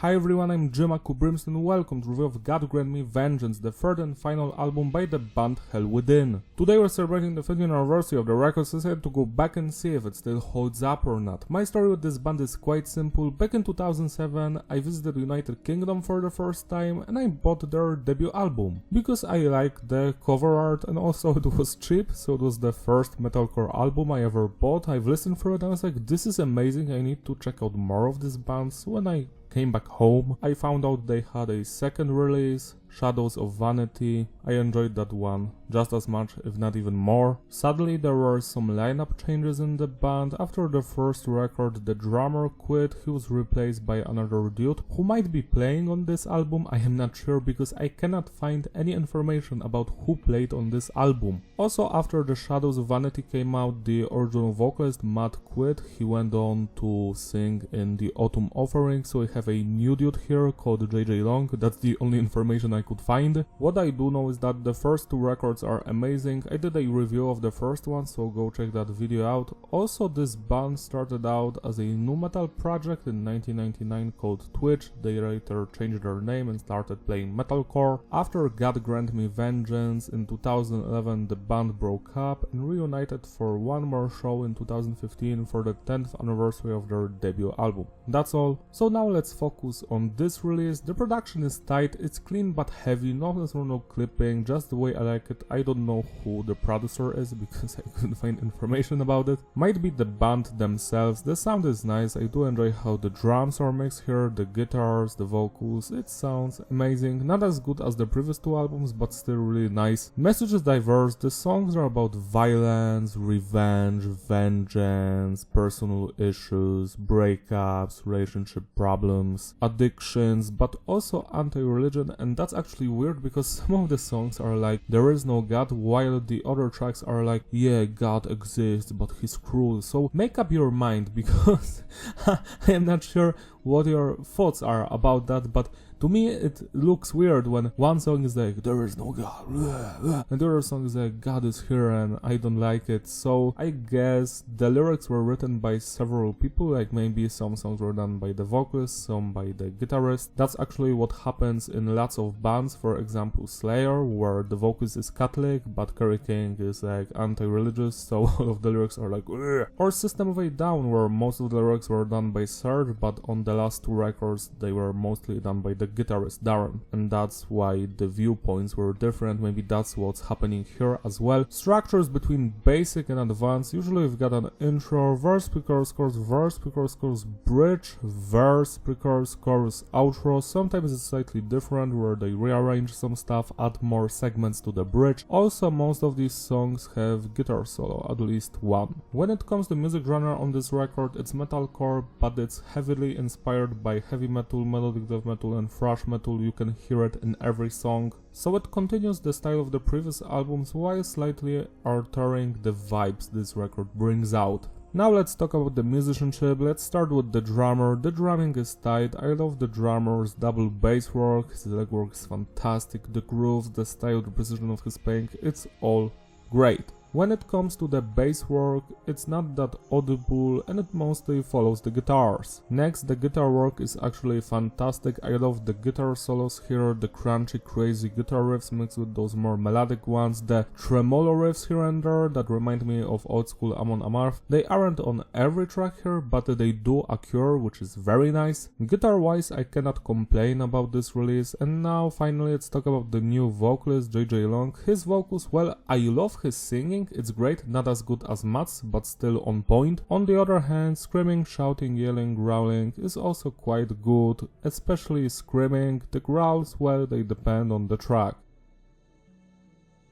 Hi everyone, I'm Jimaku Brimstone, welcome to review of God Grant Me Vengeance, the third and final album by the band Hell Within. Today we're celebrating the 50th anniversary of the record, so I decided to go back and see if it still holds up or not. My story with this band is quite simple. Back in 2007, I visited United Kingdom for the first time and I bought their debut album. Because I liked the cover art and also it was cheap, so it was the first metalcore album I ever bought. I've listened through it and I was like, this is amazing, I need to check out more of these bands. So when I came back home, I found out they had a second release, Shadows of Vanity. I enjoyed that one just as much, if not even more. Sadly, there were some lineup changes in the band. After the first record, the drummer quit. He was replaced by another dude who might be playing on this album. I am not sure because I cannot find any information about who played on this album. Also, after the Shadows of Vanity came out, the original vocalist Matt quit. He went on to sing in the Autumn Offering, so I have a new dude here called JJ Long. That's the only information I could find. What I do know is that the first two records are amazing. I did a review of the first one, so go check that video out. Also, this band started out as a nu metal project in 1999 called Twitch. They later changed their name and started playing metalcore. After God Grant Me Vengeance in 2011, the band broke up and reunited for one more show in 2015 for the 10th anniversary of their debut album. That's all. So now let's focus on this release. The production is tight, it's clean but heavy, no clipping, just the way I like it. I don't know who the producer is because I couldn't find information about it. Might be the band themselves. The sound is nice, I do enjoy how the drums are mixed here, the guitars, the vocals, it sounds amazing. Not as good as the previous two albums, but still really nice. Message is diverse, the songs are about violence, revenge, vengeance, personal issues, breakups, relationship problems, addictions, but also anti-religion, and that's actually weird because some of the songs are like, there is no God, while the other tracks are like, yeah, God exists, but he's cruel. So make up your mind because I am not sure what your thoughts are about that, but to me it looks weird when one song is like, there is no God, and the other song is like, God is here, and I don't like it. So I guess the lyrics were written by several people, like maybe some songs were done by the vocalist, some by the guitarist. That's actually what happens in lots of bands, for example Slayer, where the vocalist is Catholic but Kerry King is like anti-religious, so all of the lyrics are like, ugh. Or System of a Down, where most of the lyrics were done by Serge, but on the last two records they were mostly done by the guitarist Darren, and that's why the viewpoints were different. Maybe that's what's happening here as well. Structures between basic and advanced. Usually we've got an intro, verse, pre-chorus, chorus, verse, pre-chorus, chorus, bridge, verse, pre-chorus, chorus, outro. Sometimes it's slightly different where they rearrange some stuff, add more segments to the bridge. Also, most of these songs have guitar solo, at least one. When it comes to music genre on this record, it's metalcore, but it's heavily inspired by heavy metal, melodic death metal and thrash metal. You can hear it in every song. So it continues the style of the previous albums while slightly altering the vibes this record brings out. Now let's talk about the musicianship. Let's start with the drummer. The drumming is tight. I love the drummer's double bass work. His leg work is fantastic. The grooves, the style, the precision of his playing, it's all great. When it comes to the bass work, it's not that audible and it mostly follows the guitars. Next, the guitar work is actually fantastic. I love the guitar solos here, the crunchy, crazy guitar riffs mixed with those more melodic ones, the tremolo riffs here and there that remind me of old school Amon Amarth. They aren't on every track here, but they do occur, which is very nice. Guitar-wise, I cannot complain about this release. And now, finally, let's talk about the new vocalist, JJ Long. His vocals, well, I love his singing. It's great, not as good as Matt's, but still on point. On the other hand, screaming, shouting, yelling, growling is also quite good, especially screaming. The growls, well, they depend on the track.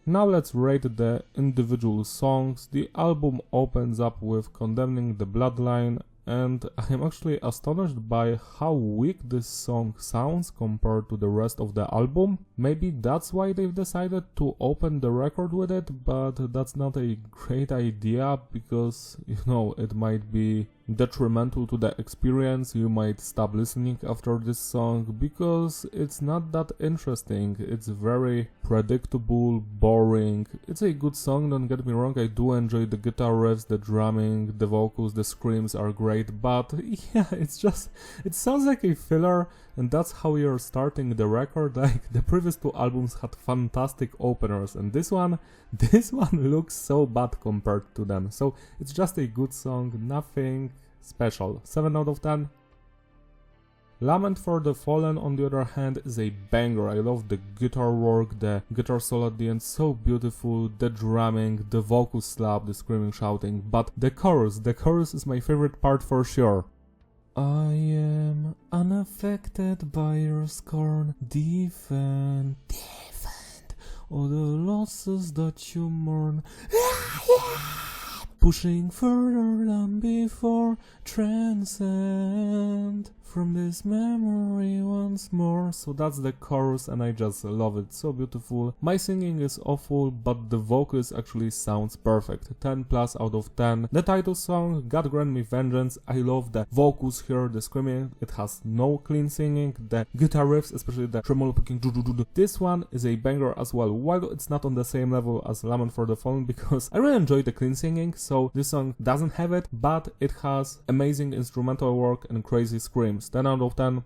Now let's rate the individual songs. The album opens up with Condemning the Bloodline, and I am actually astonished by how weak this song sounds compared to the rest of the album. Maybe that's why they've decided to open the record with it, but that's not a great idea because, you know, it might be detrimental to the experience. You might stop listening after this song because it's not that interesting. It's very predictable, boring. It's a good song, don't get me wrong. I do enjoy the guitar riffs, the drumming, the vocals, the screams are great, but yeah, it sounds like a filler, and that's how you're starting the record. Like, the previous two albums had fantastic openers, and this one looks so bad compared to them. So it's just a good song, nothing special. 7 out of 10. Lament for the Fallen, on the other hand, is a banger. I love the guitar work, the guitar solo at the end, so beautiful, the drumming, the vocal slap, the screaming, shouting, but the chorus is my favorite part for sure. I am unaffected by your scorn, defend all the losses that you mourn. Pushing further than before, transcend from this memory once more. So that's the chorus, and I just love it, so beautiful. My singing is awful, but the vocals actually sounds perfect. 10 plus out of 10. The title song, God Grant Me Vengeance, I love the vocals here, the screaming. It has no clean singing, the guitar riffs, especially the tremolo picking. This one is a banger as well, while it's not on the same level as Lament for the Fallen, because I really enjoy the clean singing, so this song doesn't have it, but it has amazing instrumental work and crazy screams. 10 out of 10.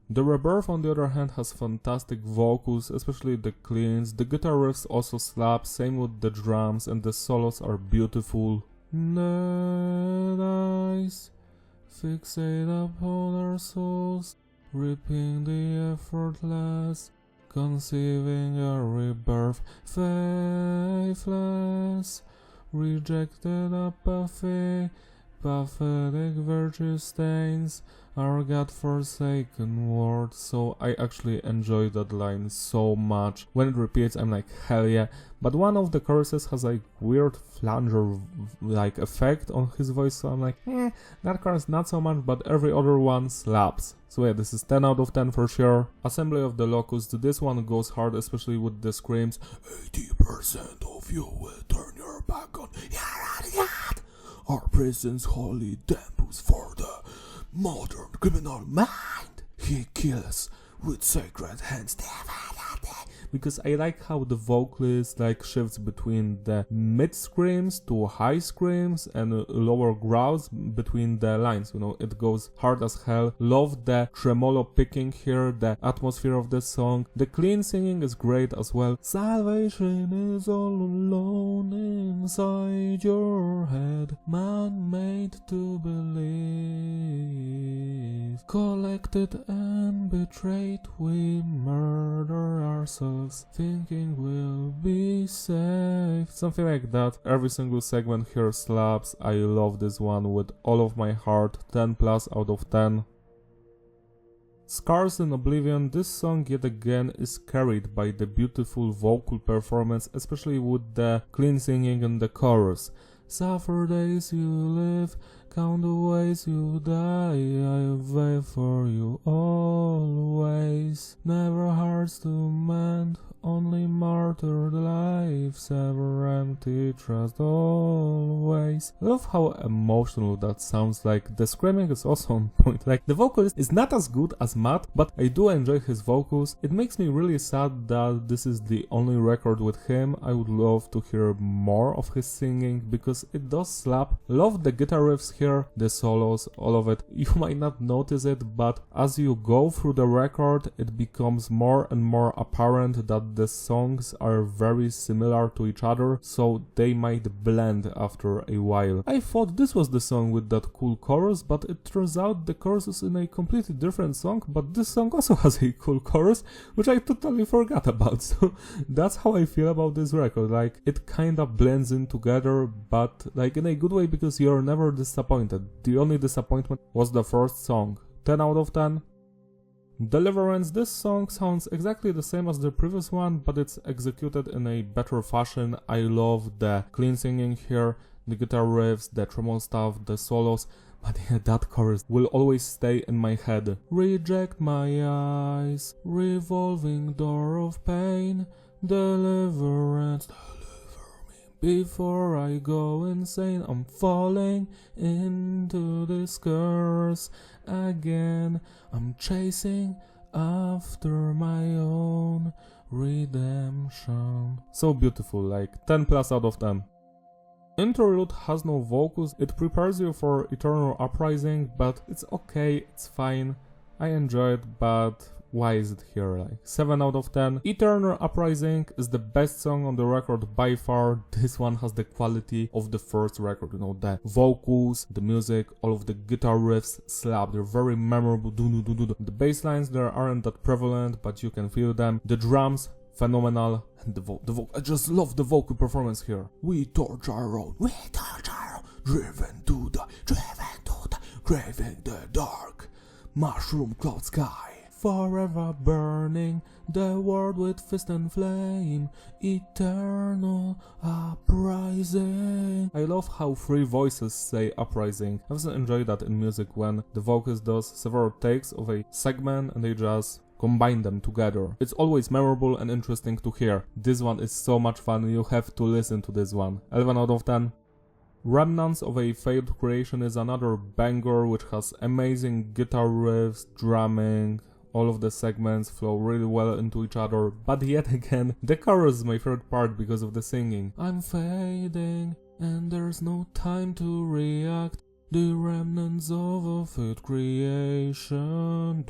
The Rebirth, on the other hand, has fantastic vocals, especially the cleans. The guitar riffs also slap, same with the drums, and the solos are beautiful. Let eyes fixate upon our souls, reaping the effortless, conceiving a rebirth, faithless, rejected apathy, pathetic virtue stains our God-forsaken world. So I actually enjoy that line so much. When it repeats, I'm like, hell yeah. But one of the choruses has a weird flanger like effect on his voice, so I'm like, that chorus not so much, but every other one slaps. So yeah, this is 10 out of 10 for sure. Assembly of the Locust, this one goes hard, especially with the screams. 80% of you will turn your back on our prison's holy temples for the modern criminal mind. He kills with sacred hands. Because I like how the vocalist like shifts between the mid screams to high screams and lower growls between the lines, you know, it goes hard as hell. Love the tremolo picking here, the atmosphere of the song. The clean singing is great as well. Salvation is all alone inside your head, man made to believe. Collected and betrayed, we murder ourselves, thinking we'll be safe. Something like that. Every single segment here slaps. I love this one with all of my heart. 10 plus out of 10. Scars in Oblivion, this song yet again is carried by the beautiful vocal performance, especially with the clean singing and the chorus. Suffer days you live, count the ways you die, I wait for you always. Never hearts to mend, only martyred lives, ever empty trust always. I love how emotional that sounds. Like, the screaming is also on point. Like, the vocalist is not as good as Matt, but I do enjoy his vocals. It makes me really sad that this is the only record with him. I would love to hear more of his singing because it does slap. Love the guitar riffs here, the solos, all of it. You might not notice it, but as you go through the record, it becomes more and more apparent that the songs are very similar to each other, so they might blend after a while. I thought this was the song with that cool chorus, but it turns out the chorus is in a completely different song, but this song also has a cool chorus, which I totally forgot about. So that's how I feel about this record. Like, it kinda blends in together, but like in a good way, because you're never disappointed. The only disappointment was the first song. 10 out of 10. Deliverance, this song sounds exactly the same as the previous one, but it's executed in a better fashion. I love the clean singing here, the guitar riffs, the tremolo stuff, the solos, but yeah, that chorus will always stay in my head. Reject my eyes, revolving door of pain, deliverance, deliver me Before I go insane, I'm falling into this curse again. I'm chasing after my own redemption. So beautiful, like 10 plus out of 10. Interlude has no vocals, it prepares you for Eternal Uprising, but it's okay, it's fine. I enjoy it, but why is it here? Like 7 out of 10. Eternal Uprising is the best song on the record by far. This one has the quality of the first record, you know, the vocals, the music, all of the guitar riffs slap. They're very memorable. The bass lines there aren't that prevalent, but you can feel them. The drums, phenomenal. And the vocal, I just love the vocal performance here. We torch our road, driven to the, craving the dark, mushroom cloud sky. Forever burning the world with fist and flame, eternal uprising. I love how 3 voices say uprising. I also enjoy that in music when the vocalist does several takes of a segment and they just combine them together. It's always memorable and interesting to hear. This one is so much fun, you have to listen to this one. 11 out of 10. Remnants of a Failed Creation is another banger which has amazing guitar riffs, drumming. All of the segments flow really well into each other, but yet again, the chorus is my favorite part because of the singing. I'm fading, and there's no time to react. The remnants of a failed creation.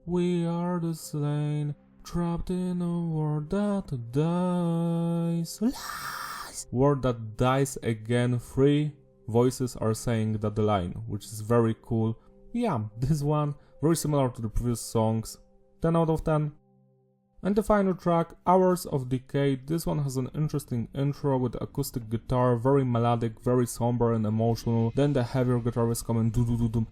We are the slain, trapped in a world that dies. Lies. World that dies again. 3 voices are saying that the line, which is very cool. Yeah, this one very similar to the previous songs, 10 out of 10. And the final track, Hours of Decay. This one has an interesting intro with acoustic guitar, very melodic, very somber and emotional. Then the heavier guitar is coming,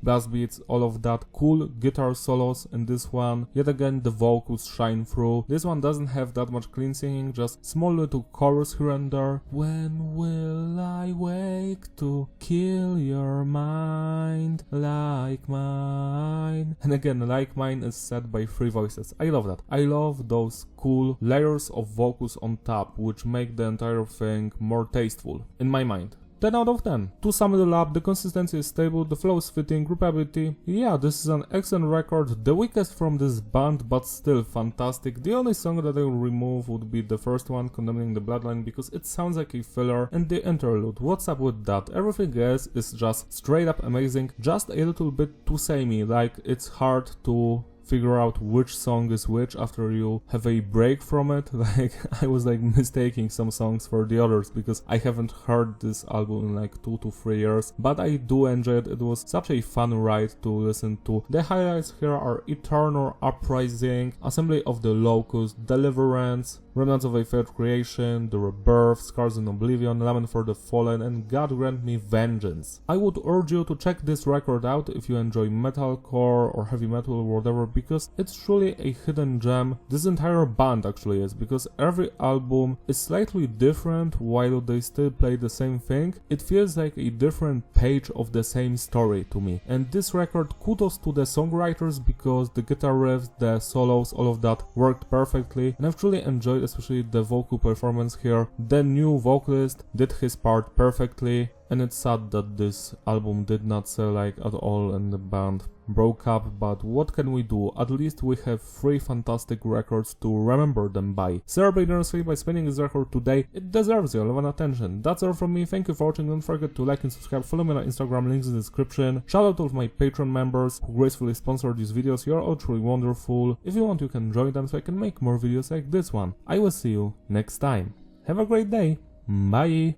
bass beats, all of that. Cool guitar solos in this one. Yet again, the vocals shine through. This one doesn't have that much clean singing, just small little chorus here and there. When will I wake to kill your mind like mine? And again, like mine is said by 3 voices. I love that. I love those cool layers of vocals on top, which make the entire thing more tasteful, in my mind. 10 out of 10. To sum it all up, the consistency is stable, the flow is fitting, repeatability. Yeah, this is an excellent record, the weakest from this band, but still fantastic. The only song that I will remove would be the first one, Condemning the Bloodline, because it sounds like a filler, and the interlude. What's up with that? Everything else is just straight up amazing, just a little bit too samey, like it's hard to figure out which song is which after you have a break from it. Like I was like mistaking some songs for the others because I haven't heard this album in like 2 to 3 years, but I do enjoy it. It was such a fun ride to listen to. The highlights here are Eternal Uprising, Assembly of the Locust, Deliverance, Remnants of a Failed Creation, The Rebirth, Scars in Oblivion, Lament for the Fallen, and God Grant Me Vengeance. I would urge you to check this record out if you enjoy metalcore or heavy metal or whatever, because it's truly a hidden gem. This entire band actually is, because every album is slightly different while they still play the same thing. It feels like a different page of the same story to me. And this record, kudos to the songwriters, because the guitar riffs, the solos, all of that worked perfectly, and I've truly enjoyed especially the vocal performance here. The new vocalist did his part perfectly, and it's sad that this album did not sell like at all and the band broke up, but what can we do? At least we have 3 fantastic records to remember them by. Celebrate generously by spinning this record today. It deserves your love and attention. That's all from me. Thank you for watching. Don't forget to like and subscribe. Follow me on Instagram, links in the description. Shout out to all of my Patreon members who gracefully sponsor these videos. You're all truly wonderful. If you want, you can join them so I can make more videos like this one. I will see you next time. Have a great day. Bye.